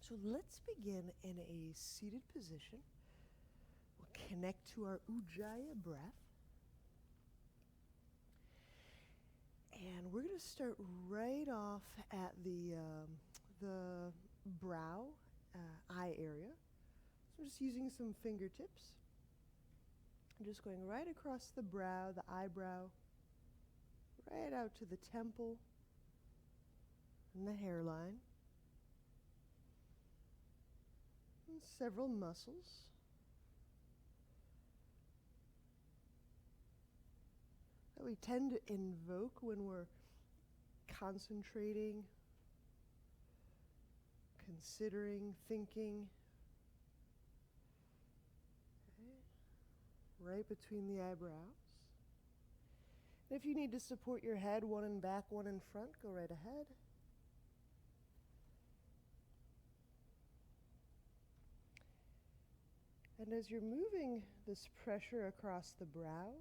So let's begin in a seated position. We'll connect to our Ujjayi breath. And we're going to start right off at the brow, eye area. So I'm just using some fingertips. I'm just going right across the brow, the eyebrow, right out to the temple and the hairline. And several muscles. That we tend to invoke when we're concentrating, considering, thinking. Okay. Right between the eyebrows. And if you need to support your head, one in back, one in front, go right ahead. And as you're moving this pressure across the brow,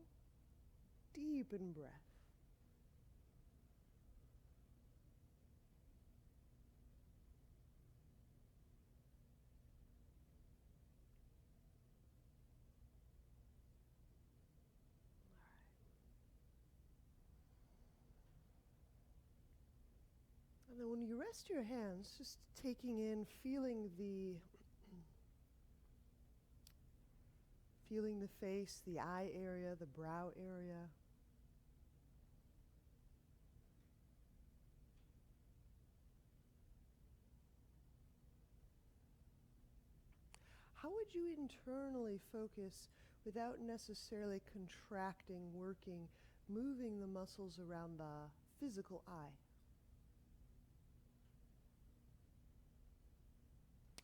deepen breath. And then when you rest your hands, just taking in, feeling the face, the eye area, the brow area. How would you internally focus without necessarily contracting, working, moving the muscles around the physical eye?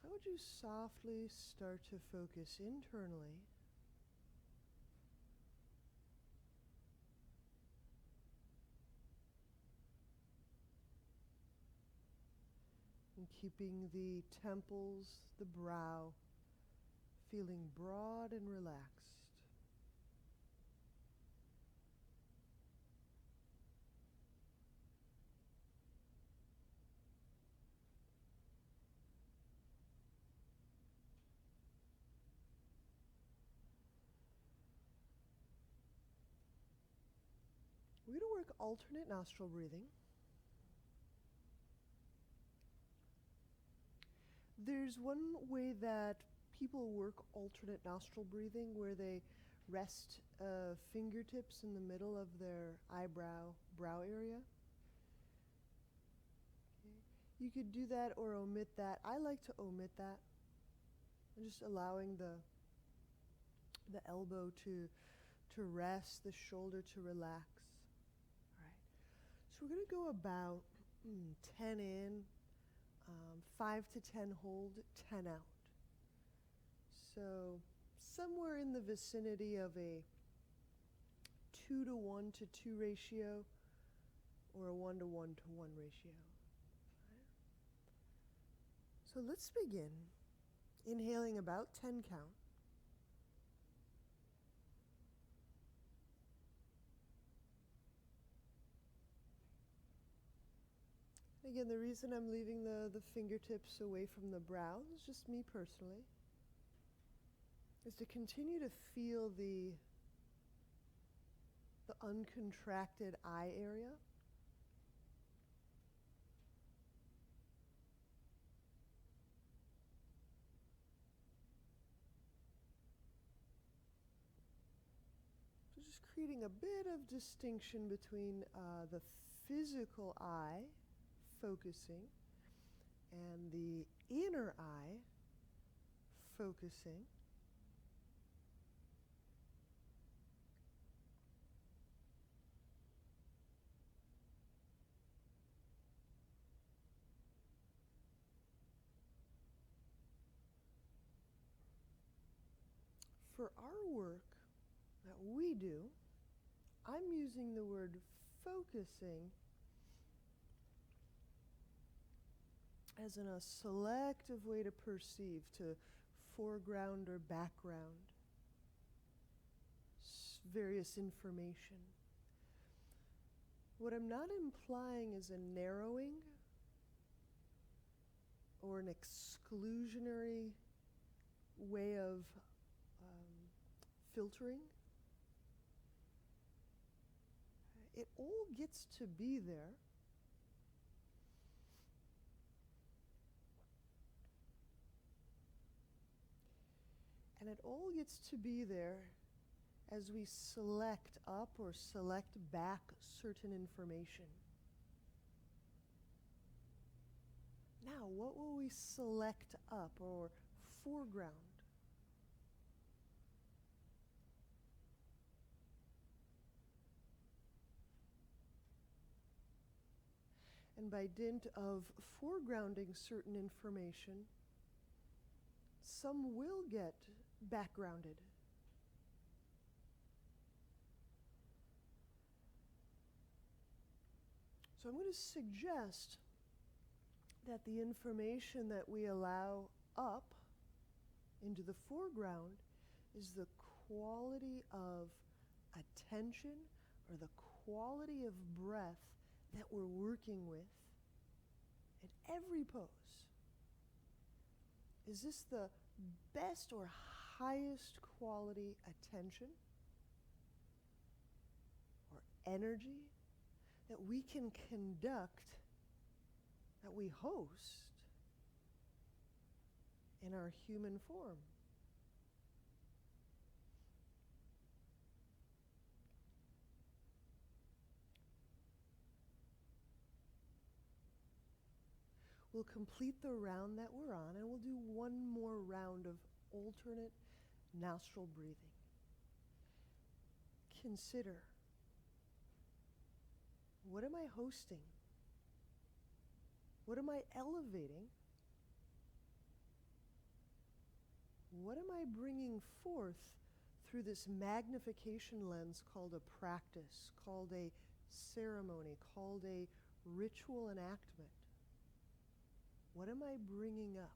How would you softly start to focus internally and keeping the temples, the brow, feeling broad and relaxed? We're going to work alternate nostril breathing. There's one way that people work alternate nostril breathing where they rest fingertips in the middle of their brow area. Okay. You could do that or omit that. I like to omit that. I'm just allowing the elbow to rest, the shoulder to relax. All right. So we're going to go about 10 in, 5 to 10 hold, 10 out. So somewhere in the vicinity of a 2 to 1 to 2 ratio or a 1 to 1 to 1 ratio. Right. So let's begin. Inhaling about 10 count. Again, the reason I'm leaving the fingertips away from the brow, is just me personally, is to continue to feel the uncontracted eye area. So just creating a bit of distinction between the physical eye focusing and the inner eye focusing. For our work that we do, I'm using the word focusing as in a selective way to perceive, to foreground or background various information. What I'm not implying is a narrowing or an exclusionary way of filtering. It all gets to be there. And it all gets to be there as we select up or select back certain information. Now, what will we select up or foreground? And by dint of foregrounding certain information, some will get backgrounded. So I'm going to suggest that the information that we allow up into the foreground is the quality of attention or the quality of breath that we're working with in every pose. Is this the best or highest quality attention or energy that we can conduct, that we host in our human form? We'll complete the round that we're on, and we'll do one more round of alternate nostril breathing. Consider, what am I hosting? What am I elevating? What am I bringing forth through this magnification lens called a practice, called a ceremony, called a ritual enactment? What am I bringing up?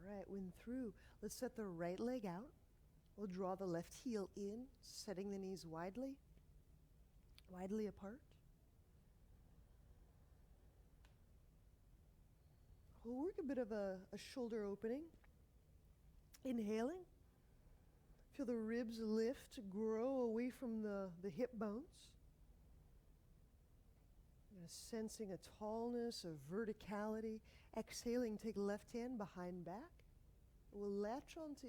All right, when through, let's set the right leg out. We'll draw the left heel in, setting the knees widely apart. We'll work a bit of a shoulder opening. Inhaling. Feel the ribs lift, grow away from the hip bones. Sensing a tallness, a verticality. Exhaling, take left hand behind back. We'll latch onto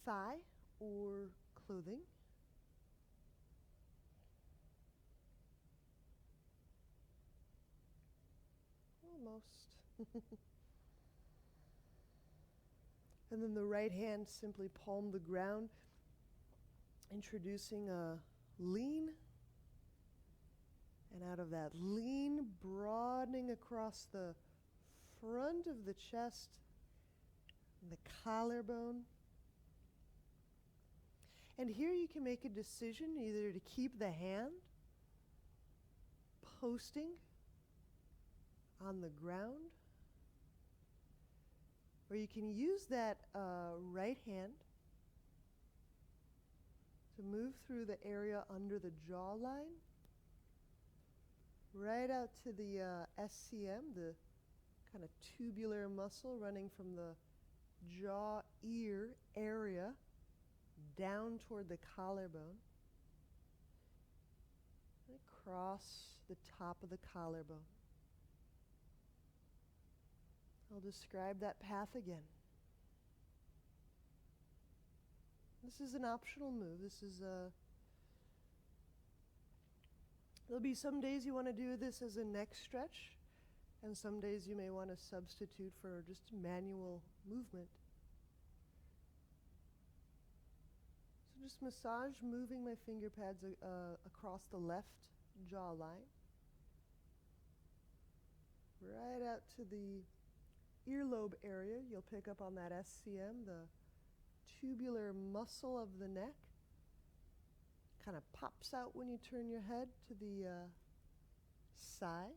thigh or clothing. Almost. And then the right hand simply palm the ground, introducing a lean. And out of that lean, broadening across the front of the chest, and the collarbone. And here you can make a decision either to keep the hand posting on the ground, or you can use that right hand to move through the area under the jawline, right out to the SCM, the kind of tubular muscle running from the jaw-ear area down toward the collarbone, and across the top of the collarbone. I'll describe that path again. This is an optional move. There'll be some days you want to do this as a neck stretch, and some days you may want to substitute for just manual movement. So just massage, moving my finger pads across the left jawline, right out to the earlobe area. You'll pick up on that SCM, the tubular muscle of the neck. Kind of pops out when you turn your head to the side.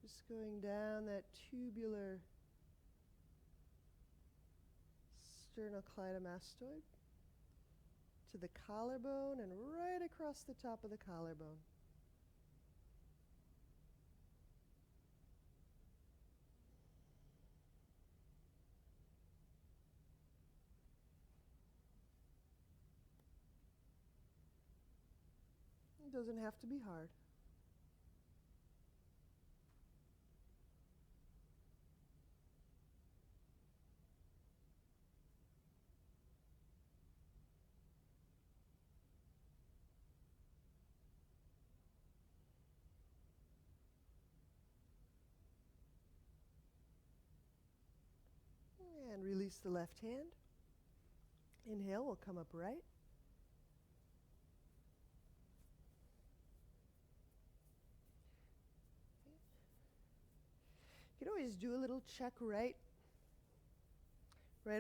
Just going down that tubular sternocleidomastoid to the collarbone and right across the top of the collarbone. It doesn't have to be hard. And release the left hand. Inhale, we'll come up right. You can always do a little check right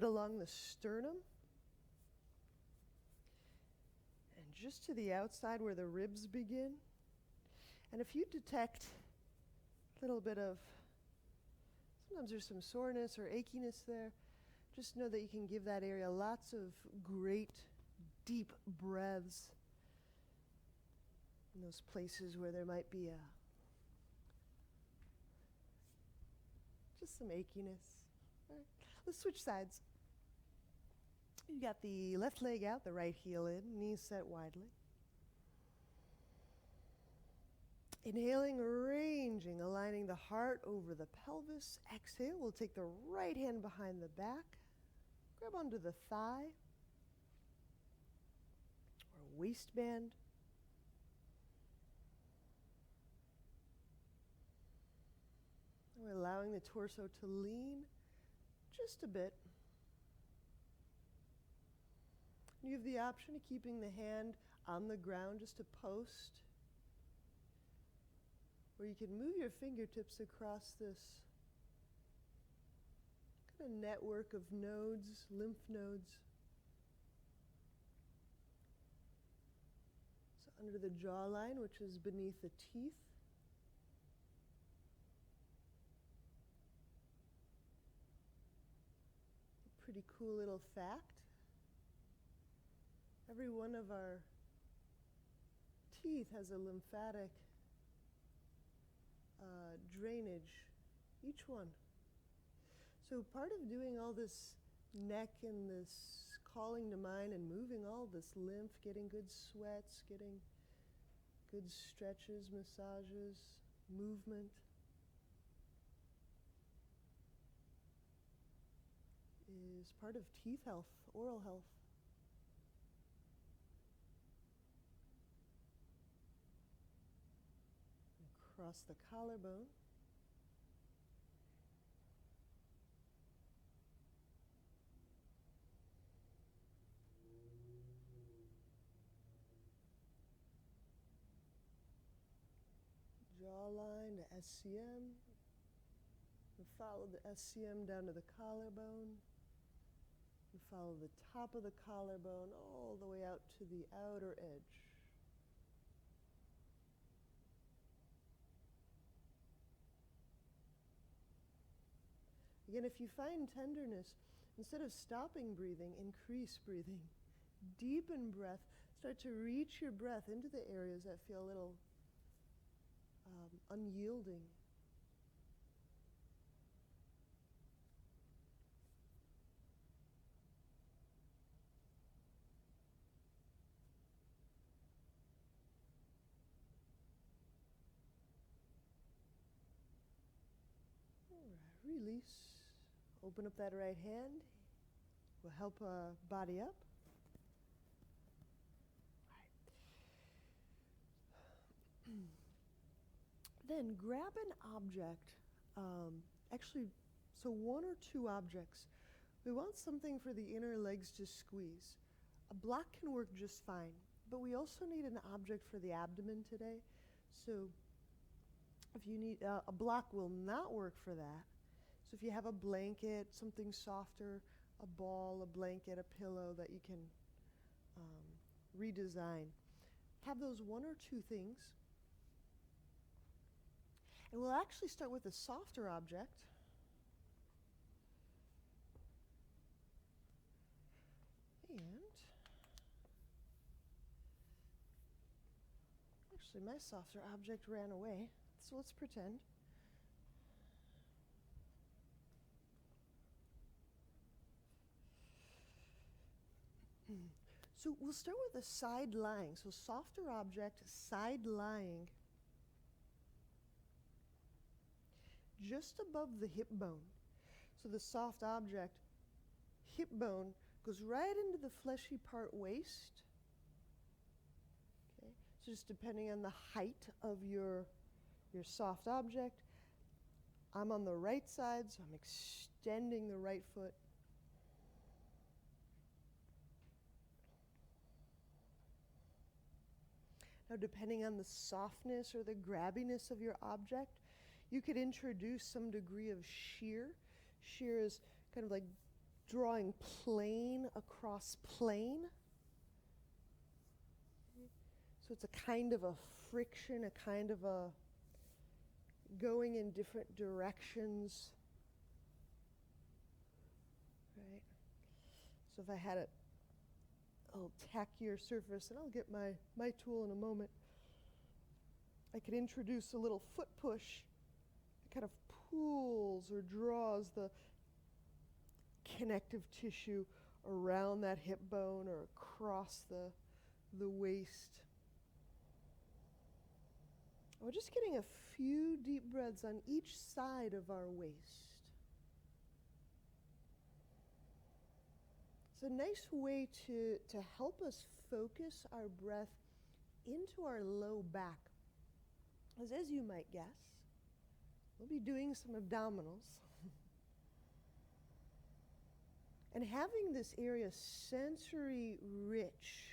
along the sternum. And just to the outside where the ribs begin. And if you detect a little bit of, sometimes there's some soreness or achiness there, just know that you can give that area lots of great deep breaths in those places where there might be just some achiness. All right. Let's switch sides. You got the left leg out, the right heel in, knees set widely. Inhaling, arranging, aligning the heart over the pelvis. Exhale, we'll take the right hand behind the back. Grab onto the thigh or waistband. We're allowing the torso to lean just a bit. You have the option of keeping the hand on the ground just to post, or you can move your fingertips across this kind of network of nodes, lymph nodes. So under the jawline, which is beneath the teeth. Pretty cool little fact. Every one of our teeth has a lymphatic drainage, each one. So part of doing all this neck and this calling to mind and moving all this lymph, getting good sweats, getting good stretches, massages, movement, is part of teeth health, oral health. Across the collarbone. Jawline to SCM. And follow the SCM down to the collarbone. And follow the top of the collarbone all the way out to the outer edge. Again, if you find tenderness, instead of stopping breathing, increase breathing. Deepen breath. Start to reach your breath into the areas that feel a little unyielding. Release. Open up that right hand. Will help body up. Then grab an object. Actually, so one or two objects. We want something for the inner legs to squeeze. A block can work just fine, but we also need an object for the abdomen today. So if you need, a block will not work for that. So if you have a blanket, something softer, a ball, a blanket, a pillow that you can redesign. Have those one or two things. And we'll actually start with a softer object. And actually my softer object ran away, so let's pretend. So we'll start with a side lying. So softer object, side lying, just above the hip bone. So the soft object, hip bone, goes right into the fleshy part waist. Okay, so just depending on the height of your soft object. I'm on the right side, so I'm extending the right foot. Now, depending on the softness or the grabbiness of your object, you could introduce some degree of shear. Shear is kind of like drawing plane across plane. So it's a kind of a friction, a kind of a going in different directions. Right? So if I had a little tackier surface, and I'll get my tool in a moment, I could introduce a little foot push. It kind of pulls or draws the connective tissue around that hip bone or across the waist. We're just getting a few deep breaths on each side of our waist. It's a nice way to help us focus our breath into our low back. As you might guess, we'll be doing some abdominals. And having this area sensory rich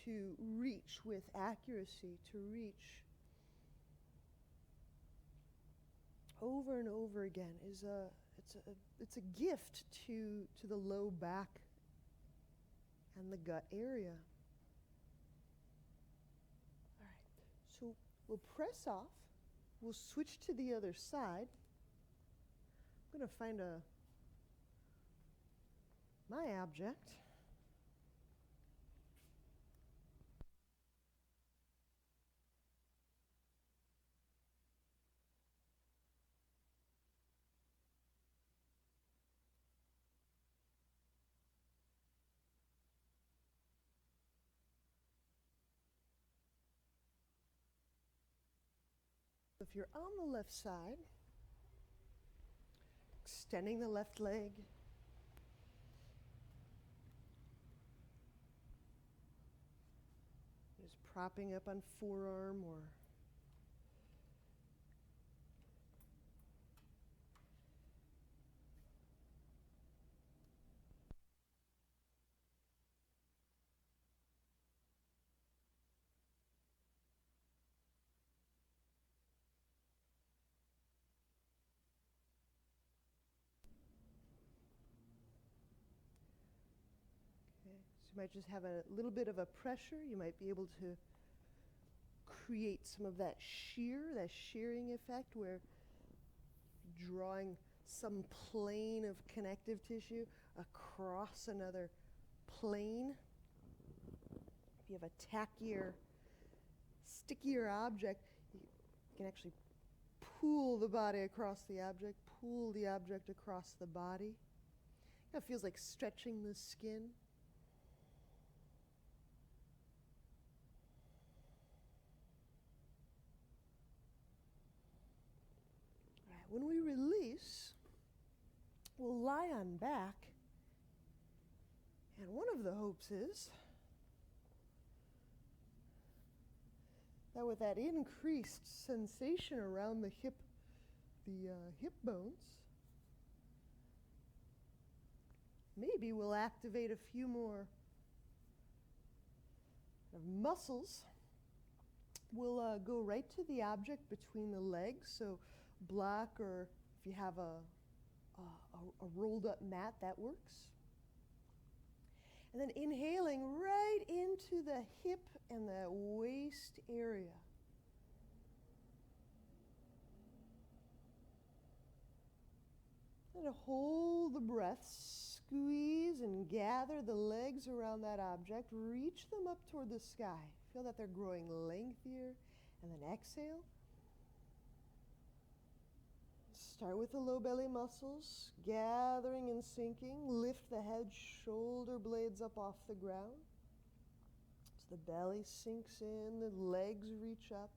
to reach with accuracy, to reach over and over again it's a gift to the low back and the gut area. All right, so we'll press off. We'll switch to the other side. I'm going to find my object. If you're on the left side, extending the left leg, just propping up on forearm or You might just have a little bit of a pressure. You might be able to create some of that shearing effect where drawing some plane of connective tissue across another plane. If you have a tackier, stickier object, you can actually pull the body across the object, pull the object across the body. It feels like stretching the skin. All right, when we release, we'll lie on back. And one of the hopes is that with that increased sensation around the hip bones, maybe we'll activate a few more muscles. We'll go right to the object between the legs, so block, or if you have a rolled up mat, that works. And then inhaling right into the hip and the waist area. And hold the breath, squeeze and gather the legs around that object, reach them up toward the sky. Feel that they're growing lengthier, and then exhale. Start with the low belly muscles, gathering and sinking. Lift the head, shoulder blades up off the ground. So the belly sinks in, the legs reach up.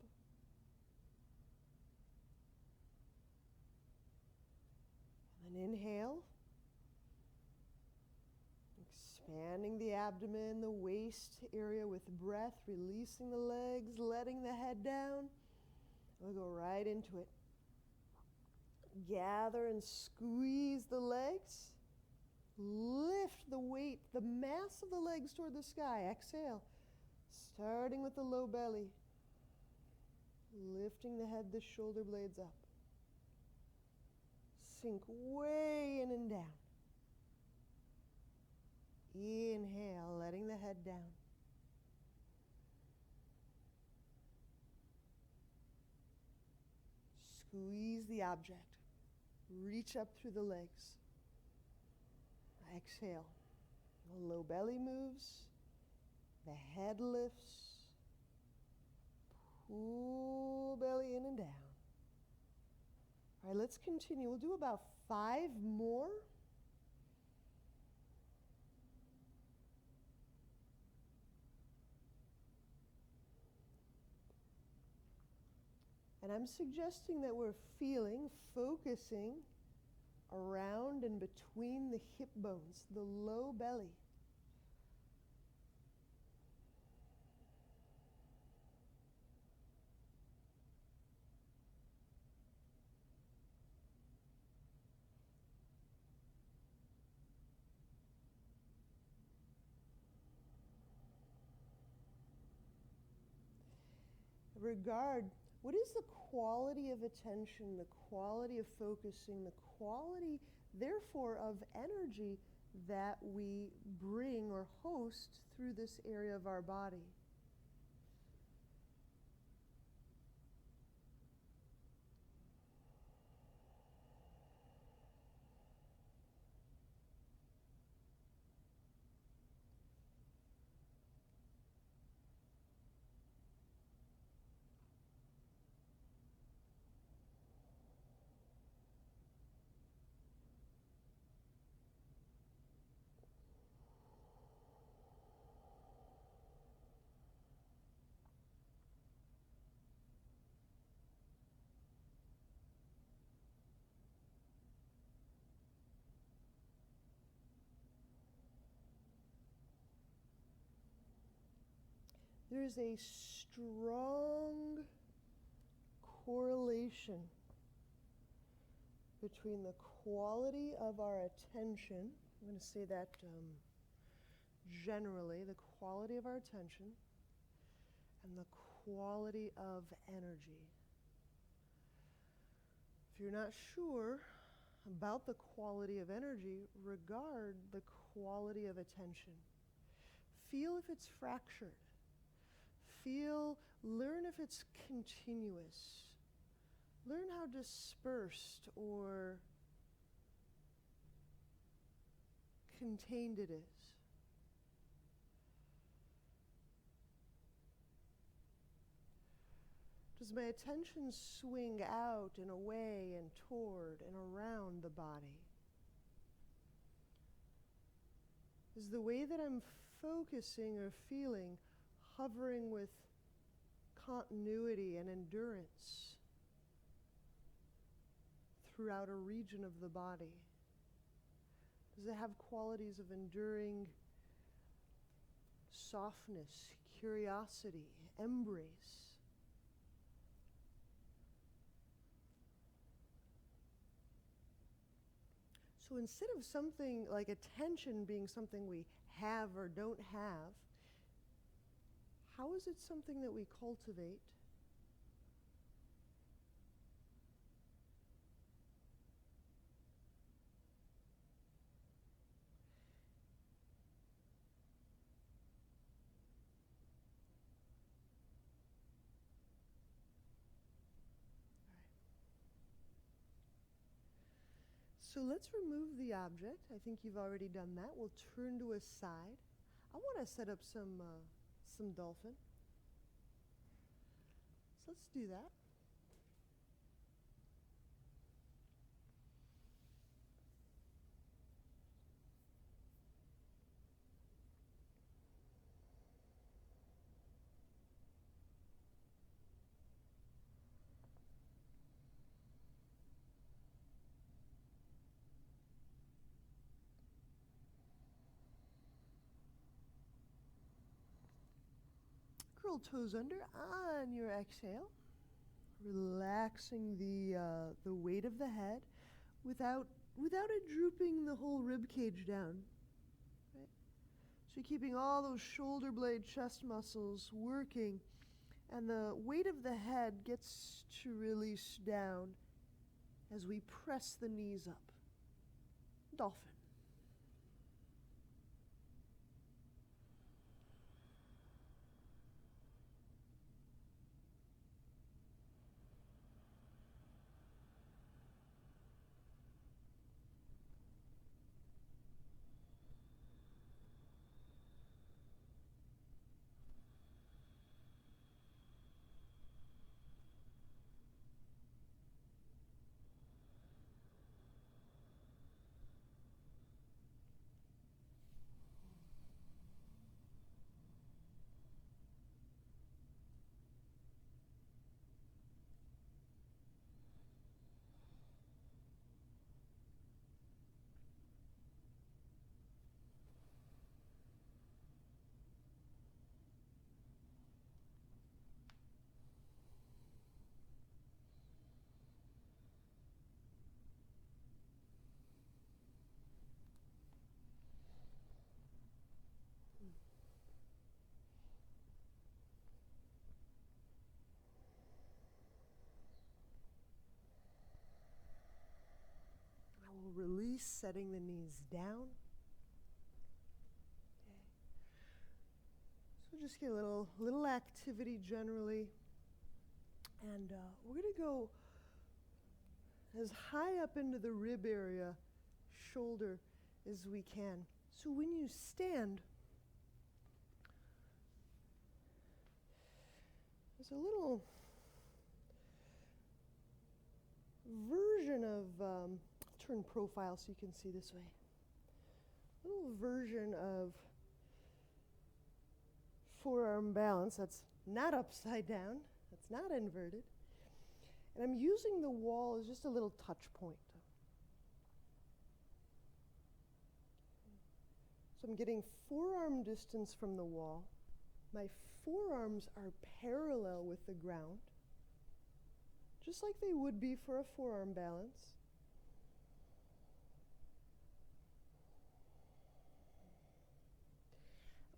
And then inhale. Expanding the abdomen, the waist area with breath, releasing the legs, letting the head down. We'll go right into it. Gather and squeeze the legs. Lift the weight, the mass of the legs toward the sky. Exhale. Starting with the low belly. Lifting the head, the shoulder blades up. Sink way in and down. Inhale, letting the head down. Squeeze the object. Reach up through the legs. Exhale. The low belly moves. The head lifts. Pull belly in and down. All right, let's continue. We'll do about 5 more. And I'm suggesting that we're focusing around and between the hip bones, the low belly. What is the quality of attention, the quality of focusing, the quality, therefore, of energy that we bring or host through this area of our body? There is a strong correlation between the quality of our attention, I'm going to say that generally, the quality of our attention and the quality of energy. If you're not sure about the quality of energy, regard the quality of attention. feel if it's fractured. Learn if it's continuous. Learn how dispersed or contained it is. Does my attention swing out and away and toward and around the body? Is the way that I'm focusing or feeling hovering with continuity and endurance throughout a region of the body? Does it have qualities of enduring softness, curiosity, embrace? So instead of something like attention being something we have or don't have, how is it something that we cultivate? So let's remove the object. I think you've already done that. We'll turn to a side. I want to set up some dolphin. So let's do that. Curl toes under on your exhale, relaxing the weight of the head without it drooping the whole rib cage down. Right? So you're keeping all those shoulder blade, chest muscles working, and the weight of the head gets to release down as we press the knees up. Dolphin. Release, setting the knees down. Okay. So just get a little activity generally. And we're going to go as high up into the rib area, shoulder, as we can. So when you stand, there's a little version of turn profile so you can see this way. A little version of forearm balance that's not upside down, that's not inverted. And I'm using the wall as just a little touch point. So I'm getting forearm distance from the wall. My forearms are parallel with the ground, just like they would be for a forearm balance.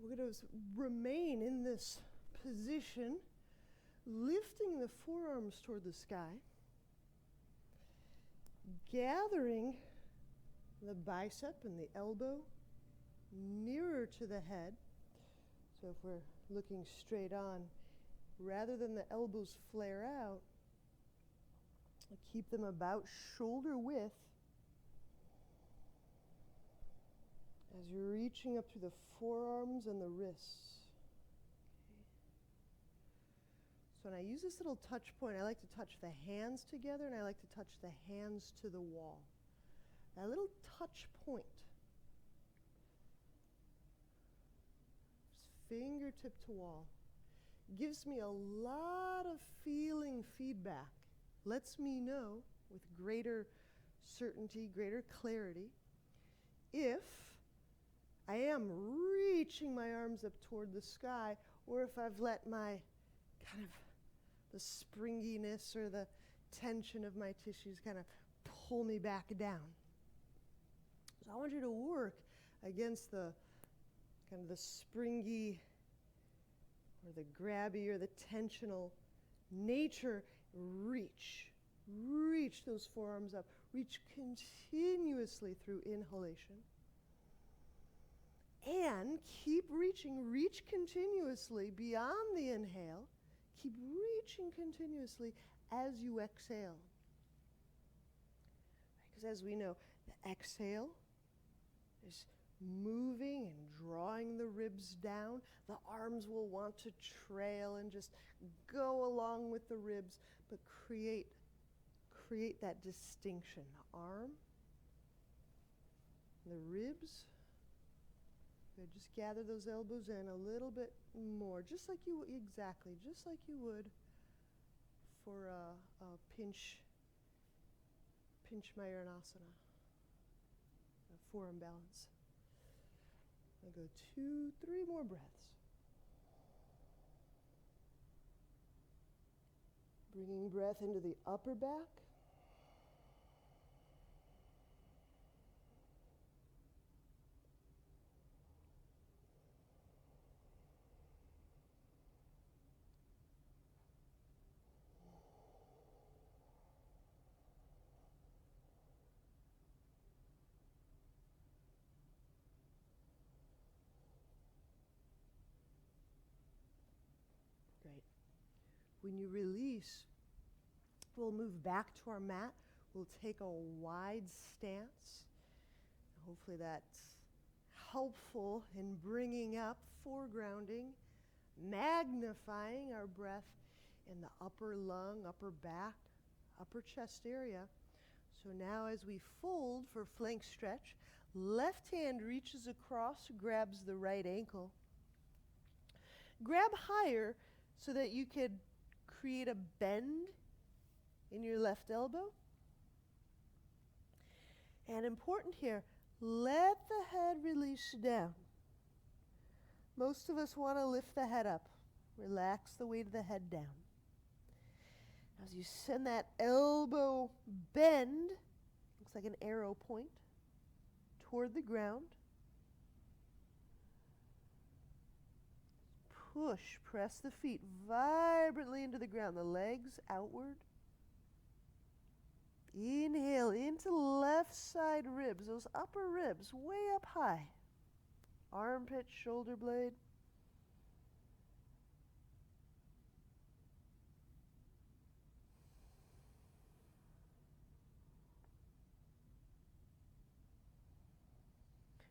We're going to remain in this position, lifting the forearms toward the sky, gathering the bicep and the elbow nearer to the head, So if we're looking straight on, rather than the elbows flare out, I keep them about shoulder width as you're reaching up through the forearms and the wrists. So when I use this little touch point, I like to touch the hands together and I like to touch the hands to the wall. That little touch point, just fingertip to wall, gives me a lot of feeling feedback. Lets me know with greater certainty, greater clarity, if I am reaching my arms up toward the sky or if I've let my kind of the springiness or the tension of my tissues kind of pull me back down. So I want you to work against the kind of the springy or the grabby or the tensional nature. Reach those forearms up. Reach continuously through inhalation. And keep reaching. Reach continuously beyond the inhale. Keep reaching continuously as you exhale. Because as we know, the exhale is moving and drawing the ribs down. The arms will want to trail and just go along with the ribs, but create that distinction. The arm, the ribs. Good. Just gather those elbows in a little bit more, just like you would for a pinch Mayurasana, a forearm balance. I'll go 2, 3 more breaths. Bringing breath into the upper back. Great. When you release, we'll move back to our mat. We'll take a wide stance. Hopefully that's helpful in bringing up, foregrounding, magnifying our breath in the upper lung, upper back, upper chest area. So now as we fold for flank stretch, left hand reaches across, grabs the right ankle. Grab higher so that you could create a bend in your left elbow. And important here, let the head release down. Most of us want to lift the head up. Relax the weight of the head down. As you send that elbow bend, looks like an arrow point, toward the ground. Push, press the feet vibrantly into the ground, the legs outward. Inhale into left side ribs, those upper ribs way up high. Armpit, shoulder blade.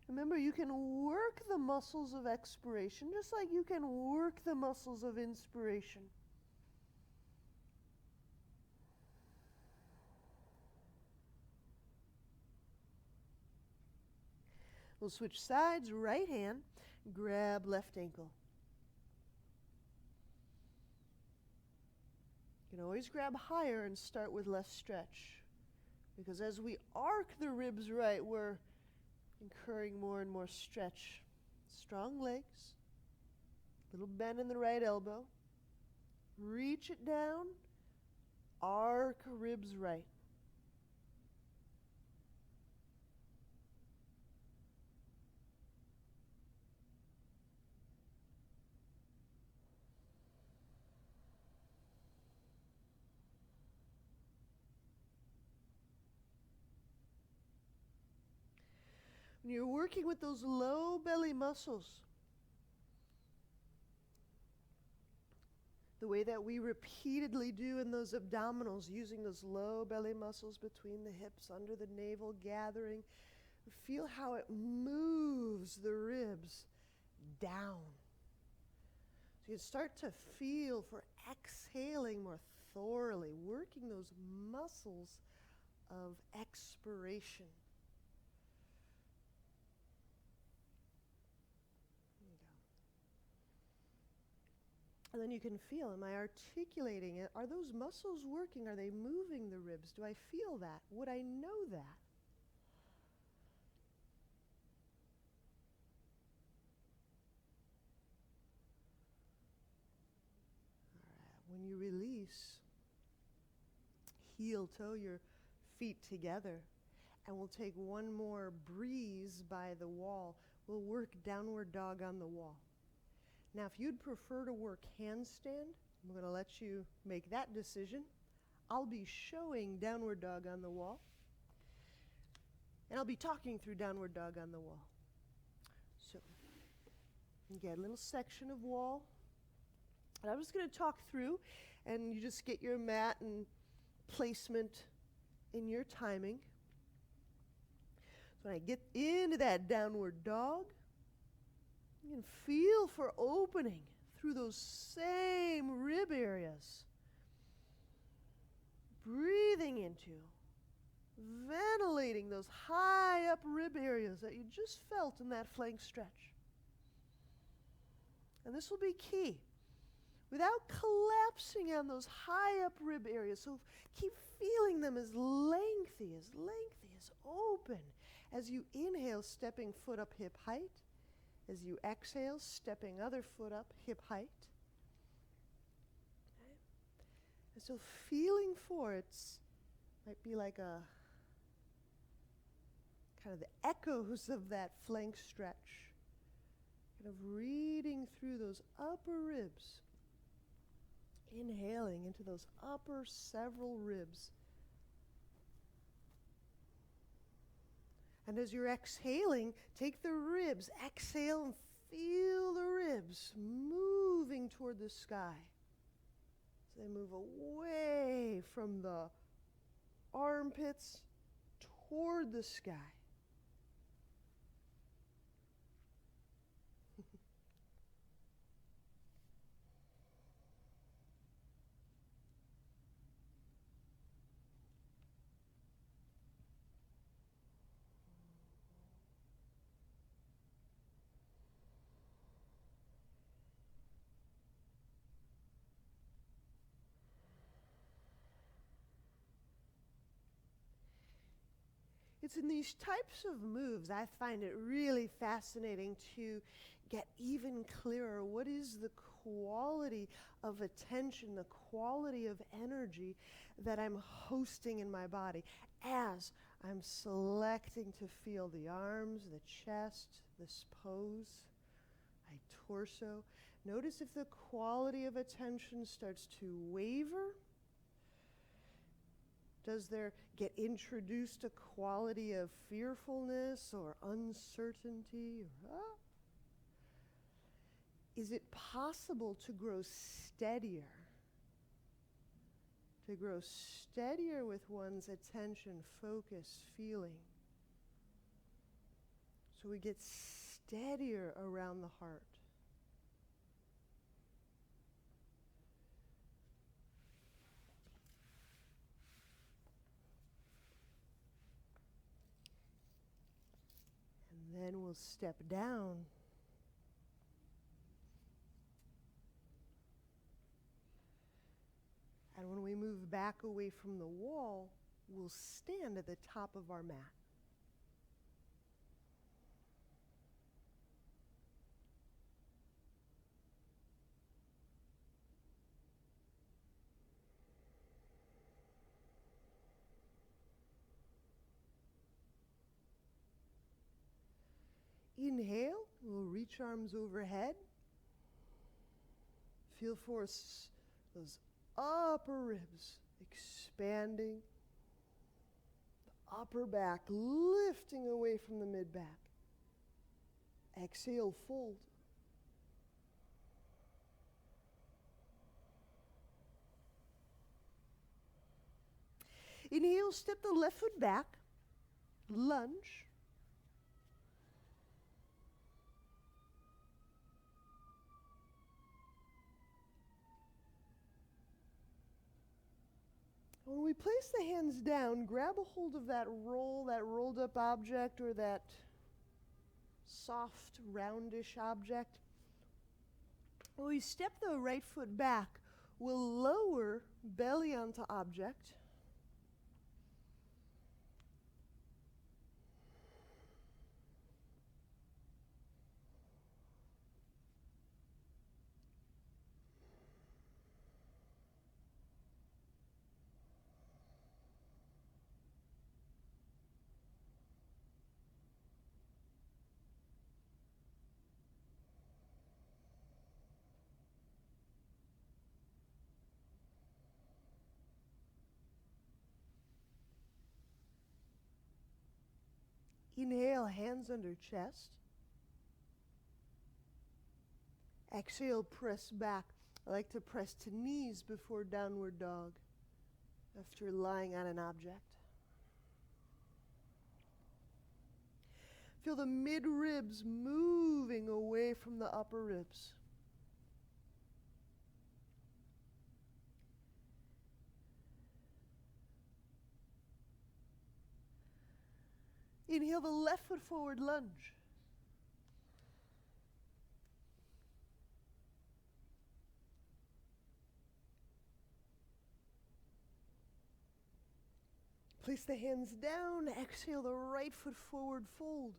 Remember, you can work the muscles of expiration just like you can work the muscles of inspiration. We'll switch sides, right hand, grab left ankle. You can always grab higher and start with less stretch. Because as we arc the ribs right, we're incurring more and more stretch. Strong legs, little bend in the right elbow. Reach it down, arc ribs right. When you're working with those low belly muscles, the way that we repeatedly do in those abdominals, using those low belly muscles between the hips, under the navel, gathering. Feel how it moves the ribs down. So you start to feel for exhaling more thoroughly, working those muscles of expiration. And then you can feel, am I articulating it? Are those muscles working? Are they moving the ribs? Do I feel that? Would I know that? When you release, heel toe your feet together, and we'll take one more breeze by the wall. We'll work downward dog on the wall. Now, if you'd prefer to work handstand, I'm going to let you make that decision. I'll be showing downward dog on the wall, and I'll be talking through downward dog on the wall. So, you get a little section of wall. And I'm just going to talk through, and you just get your mat and placement in your timing. So when I get into that downward dog, you can feel for opening through those same rib areas. Breathing into, ventilating those high up rib areas that you just felt in that flank stretch. And this will be key. Without collapsing on those high up rib areas. So keep feeling them as lengthy, as open. As you inhale, stepping foot up, hip height. As you exhale, stepping other foot up, hip height. Okay. And so feeling for it might be like a kind of the echoes of that flank stretch. Kind of reading through those upper ribs. Inhaling into those upper several ribs. And as you're exhaling, take the ribs, exhale and feel the ribs moving toward the sky. So they move away from the armpits toward the sky. It's in these types of moves I find it really fascinating to get even clearer. What is the quality of attention, the quality of energy that I'm hosting in my body as I'm selecting to feel the arms, the chest, this pose, my torso. Notice if the quality of attention starts to waver. Does there get introduced a quality of fearfulness or uncertainty? Is it possible to grow steadier? To grow steadier with one's attention, focus, feeling. So we get steadier around the heart. Then we'll step down. And when we move back away from the wall, we'll stand at the top of our mat. Inhale, we'll reach arms overhead. Feel for those upper ribs expanding. The upper back lifting away from the mid-back. Exhale, fold. Inhale, step the left foot back, lunge. When we place the hands down, grab a hold of that rolled up object or that soft, roundish object. When we step the right foot back, we'll lower belly onto object. Inhale, hands under chest. Exhale, press back. I like to press to knees before downward dog after lying on an object. Feel the mid ribs moving away from the upper ribs. Inhale the left foot forward, lunge. Place the hands down, exhale the right foot forward, fold.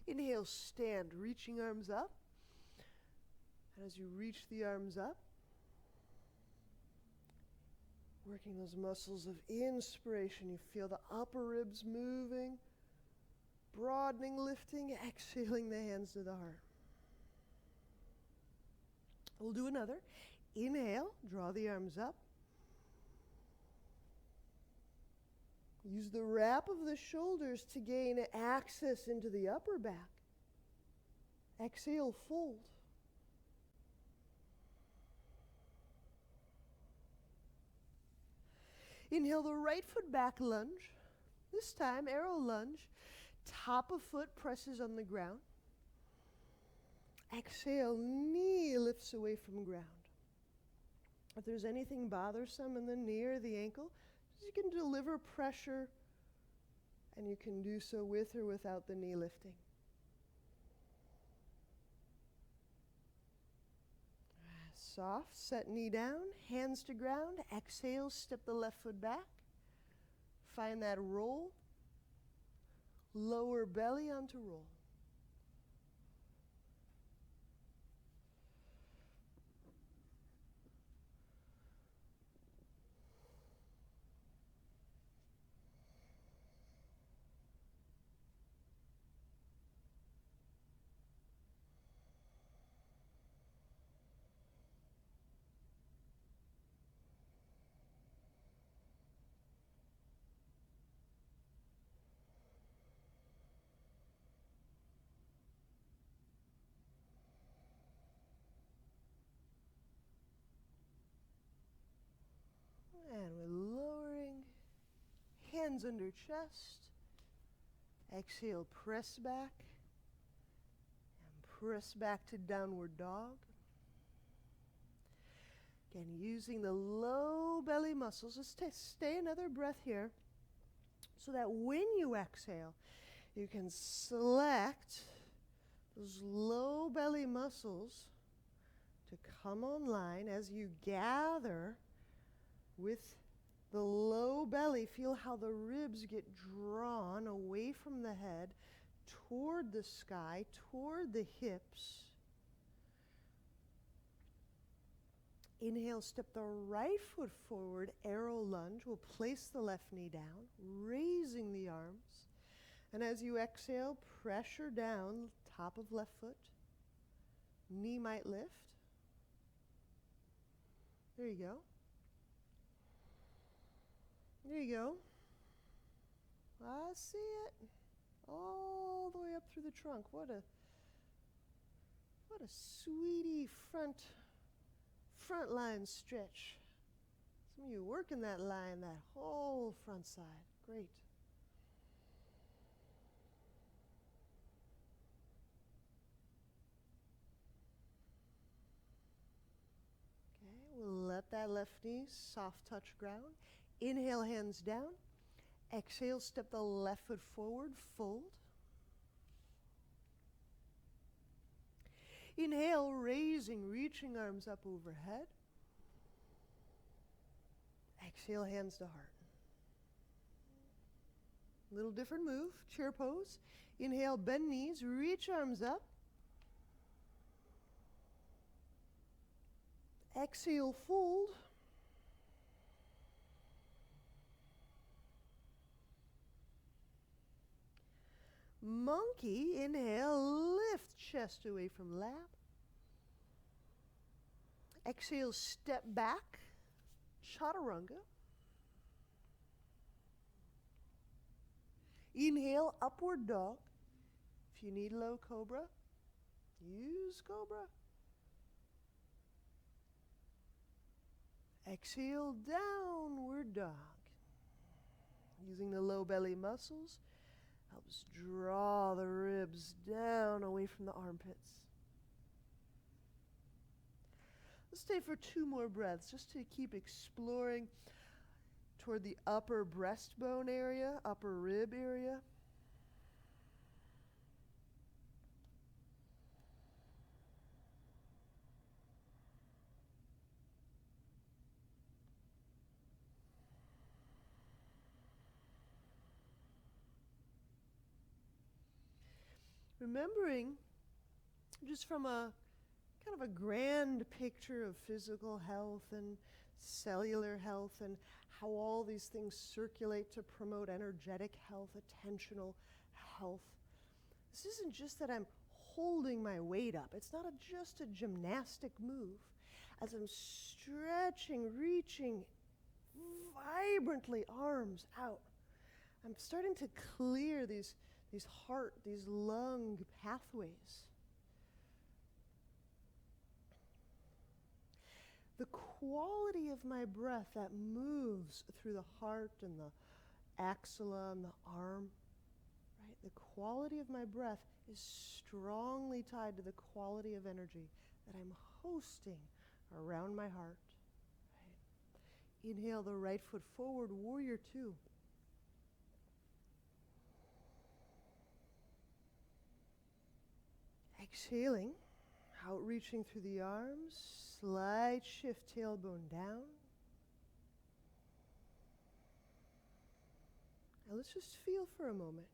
Inhale, stand, reaching arms up. And as you reach the arms up, working those muscles of inspiration, you feel the upper ribs moving, broadening, lifting, exhaling the hands to the heart. We'll do another. Inhale, draw the arms up. Use the wrap of the shoulders to gain access into the upper back. Exhale, fold. Inhale the right foot back, lunge. This time, arrow lunge. Top of foot presses on the ground. Exhale, knee lifts away from ground. If there's anything bothersome in the knee or the ankle, you can deliver pressure, and you can do so with or without the knee lifting. Soft, set knee down, hands to ground. Exhale, step the left foot back. Find that roll. Lower belly onto roll. And we're lowering, hands under chest. Exhale, press back. And press back to downward dog. Again, using the low belly muscles. Just stay another breath here so that when you exhale, you can select those low belly muscles to come online as you gather with the low belly. Feel how the ribs get drawn away from the head, toward the sky, toward the hips. Inhale, step the right foot forward, arrow lunge. We'll place the left knee down, raising the arms. And as you exhale, pressure down, top of left foot. Knee might lift. There you go. There you go. I see it. All the way up through the trunk. What a What a sweetie front line stretch. Some of you working that line, that whole front side. Great. Okay, we'll let that left knee soft touch ground. Inhale, hands down. Exhale, step the left foot forward, fold. Inhale, raising, reaching arms up overhead. Exhale, hands to heart. Little different move, chair pose. Inhale, bend knees, reach arms up. Exhale, fold. Monkey, inhale, lift chest away from lap. Exhale, step back, chaturanga. Inhale, upward dog. If you need low cobra, use cobra. Exhale, downward dog. Using the low belly muscles, helps draw the ribs down away from the armpits. Let's stay for 2 more breaths just to keep exploring toward the upper breastbone area, upper rib area. Remembering, just from a kind of a grand picture of physical health and cellular health and how all these things circulate to promote energetic health, attentional health. This isn't just that I'm holding my weight up. It's not just a gymnastic move. As I'm stretching, reaching vibrantly arms out, I'm starting to clear these heart, these lung pathways. The quality of my breath that moves through the heart and the axilla and the arm, right? The quality of my breath is strongly tied to the quality of energy that I'm hosting around my heart. Right? Inhale the right foot forward, warrior 2. Exhaling, outreaching through the arms, slight shift, tailbone down. Now let's just feel for a moment.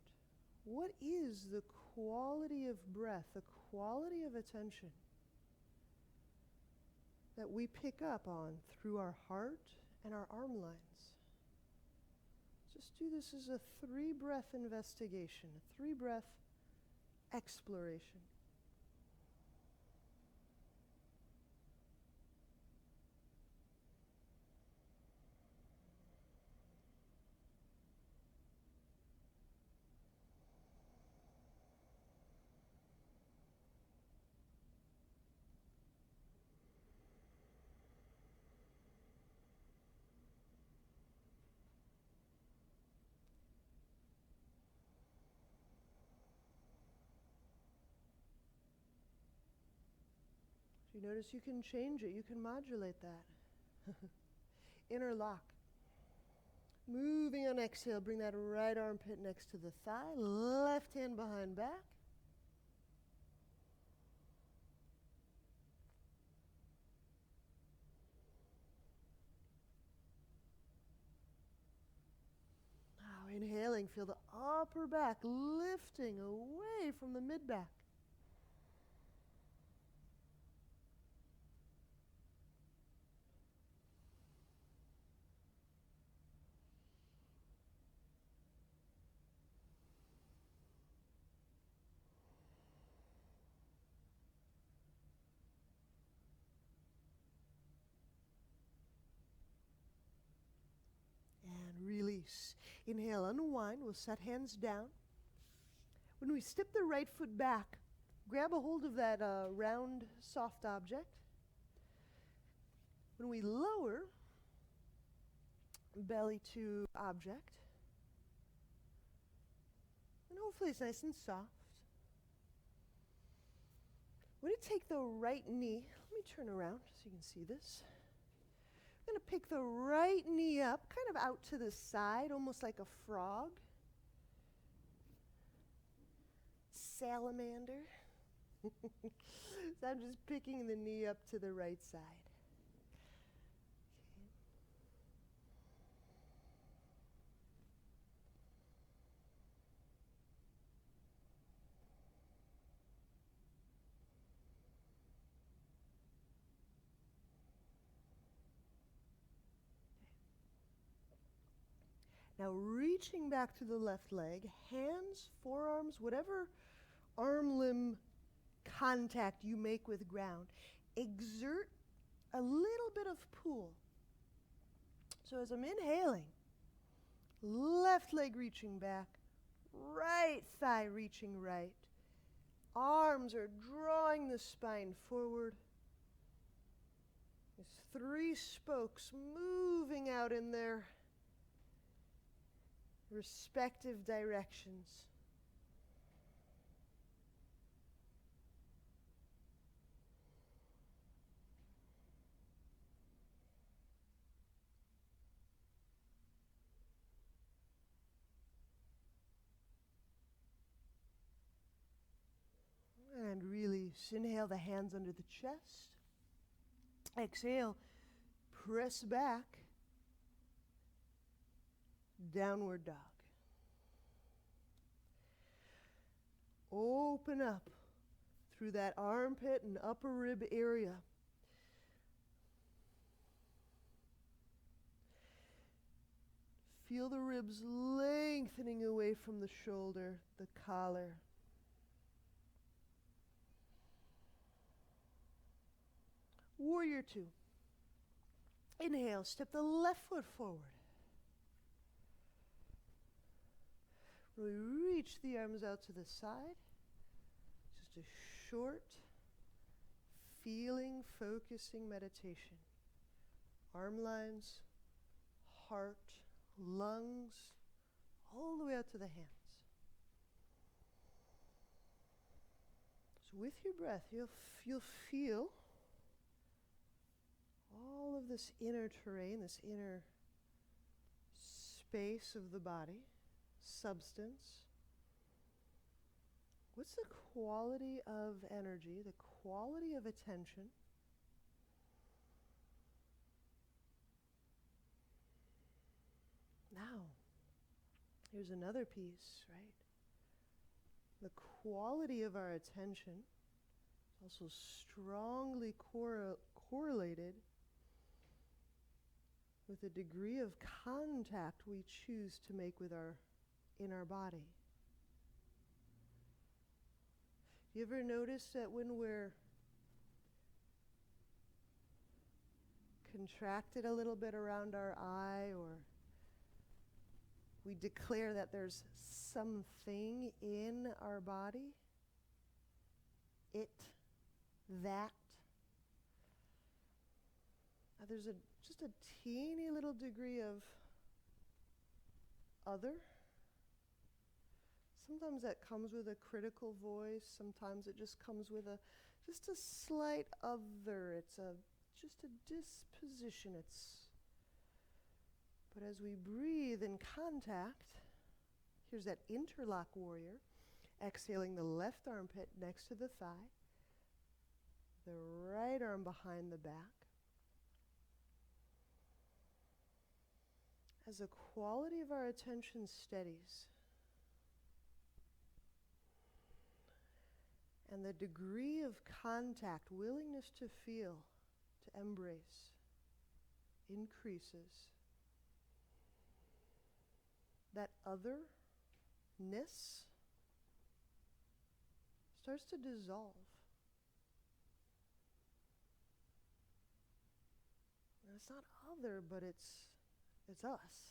What is the quality of breath, the quality of attention that we pick up on through our heart and our arm lines? Just do this as a 3-breath investigation, a 3-breath exploration. You notice you can change it, you can modulate that. Interlock. Moving on exhale, bring that right armpit next to the thigh, left hand behind back. Now inhaling, feel the upper back lifting away from the mid-back. Release. Inhale, unwind. We'll set hands down. When we step the right foot back, grab a hold of that round, soft object. When we lower, belly to object, and hopefully it's nice and soft. We're going to take the right knee. Let me turn around so you can see this. I'm going to pick the right knee up, kind of out to the side, almost like a frog. Salamander. So I'm just picking the knee up to the right side. Now reaching back to the left leg, hands, forearms, whatever arm limb contact you make with ground, exert a little bit of pull. So as I'm inhaling, left leg reaching back, right thigh reaching right, arms are drawing the spine forward. There's 3 spokes moving out in their respective directions. And release. Inhale the hands under the chest. Exhale, press back. Downward dog. Open up through that armpit and upper rib area. Feel the ribs lengthening away from the shoulder, the collar. Warrior 2. Inhale, step the left foot forward. Really reach the arms out to the side. Just a short, feeling, focusing meditation. Arm lines, heart, lungs, all the way out to the hands. So with your breath, you'll feel all of this inner terrain, this inner space of the body, substance. What's the quality of energy, the quality of attention? Now, here's another piece, right? The quality of our attention is also strongly correlated with the degree of contact we choose to make with in our body. You ever notice that when we're contracted a little bit around our eye, or we declare that there's something in our body, that, there's just a teeny little degree of other. Sometimes that comes with a critical voice. Sometimes it just comes with just a slight other. It's just a disposition. But as we breathe in contact, here's that interlock warrior. Exhaling the left armpit next to the thigh, the right arm behind the back. As the quality of our attention steadies, and the degree of contact, willingness to feel, to embrace, increases, that otherness starts to dissolve. And it's not other, but it's us.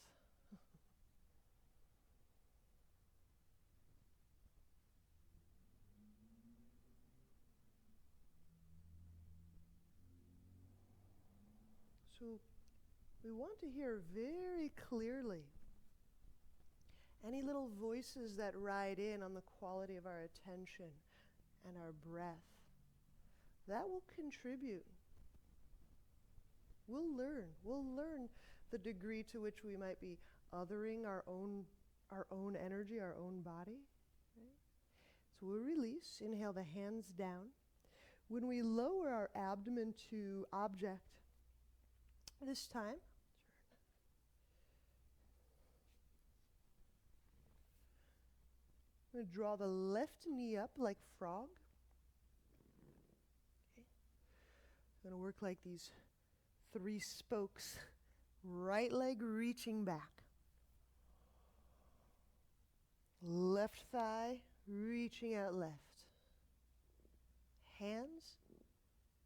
So we want to hear very clearly any little voices that ride in on the quality of our attention and our breath. That will contribute. We'll learn the degree to which we might be othering our own energy, our own body. Right? So we'll release, inhale the hands down. When we lower our abdomen to object, this time, I'm going to draw the left knee up like frog. Okay. I'm going to work like these 3 spokes. Right leg reaching back. Left thigh reaching out left. Hands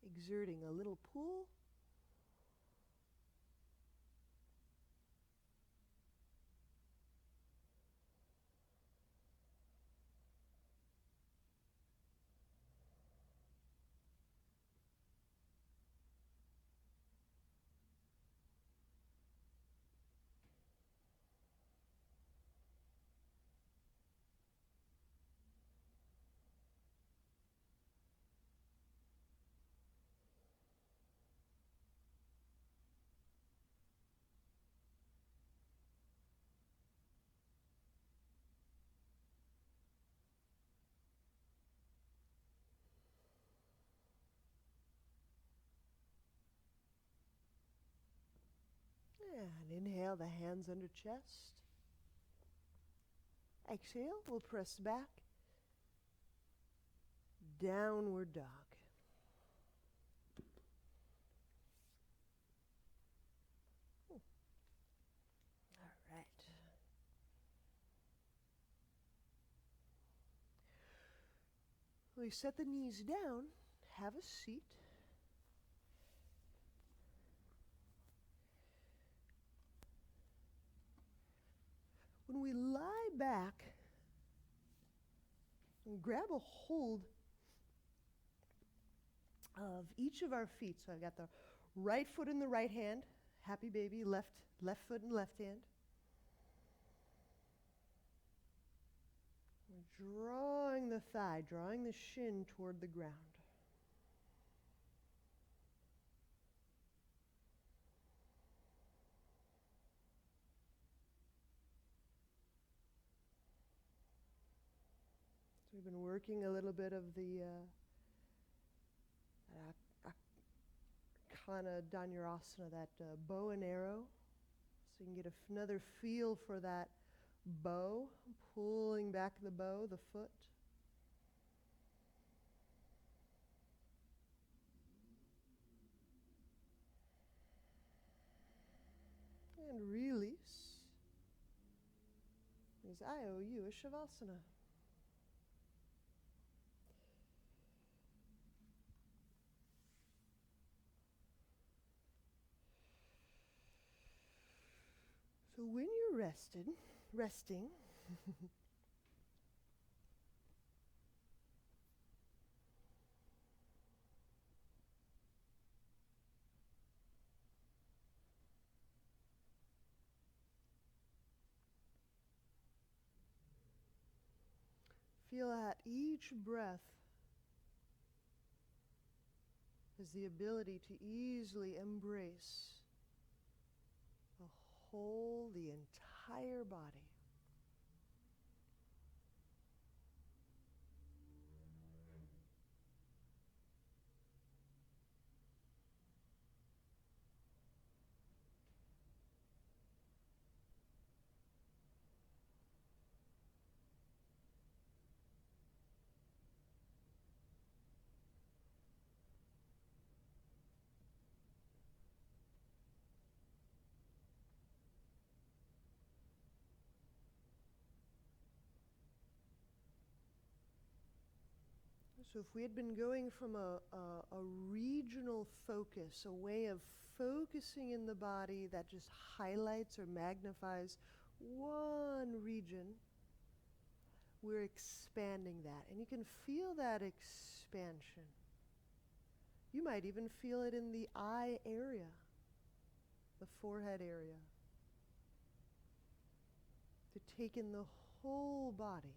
exerting a little pull. And inhale the hands under chest. Exhale, we'll press back. Downward dog. All right. We set the knees down, have a seat. When we lie back, and grab a hold of each of our feet. So I've got the right foot in the right hand, happy baby, left foot in left hand. We're drawing the thigh, drawing the shin toward the ground. So we've been working a little bit of the Kana Dhanurasana, that bow and arrow. So you can get another feel for that bow, pulling back the bow, the foot. And release. As I owe you a Shavasana. So when you're resting, feel at each breath is the ability to easily embrace the entire body. So if we had been going from a regional focus, a way of focusing in the body that just highlights or magnifies one region, we're expanding that. And you can feel that expansion. You might even feel it in the eye area. the forehead area, to take in the whole body.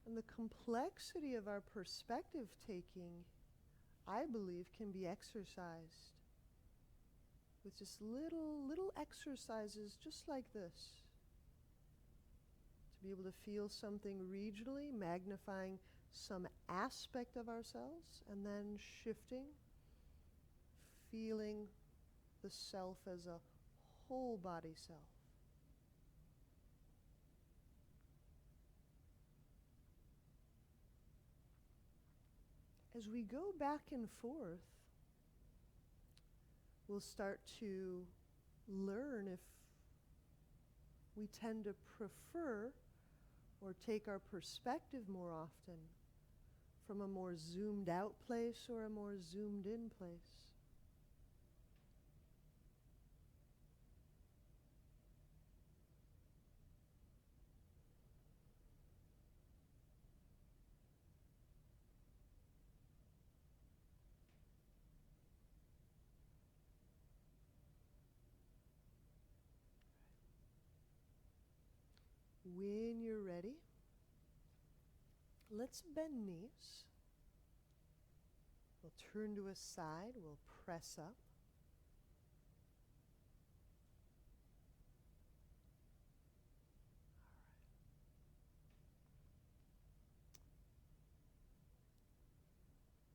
And the complexity of our perspective taking, I believe, can be exercised with just little exercises just like this. To be able to feel something regionally, magnifying some aspect of ourselves, and then shifting, feeling the self as a whole body self. As we go back and forth, we'll start to learn if we tend to prefer or take our perspective more often from a more zoomed out place or a more zoomed in place. When you're ready, let's bend knees. We'll turn to a side, we'll press up.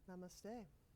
All right. Namaste.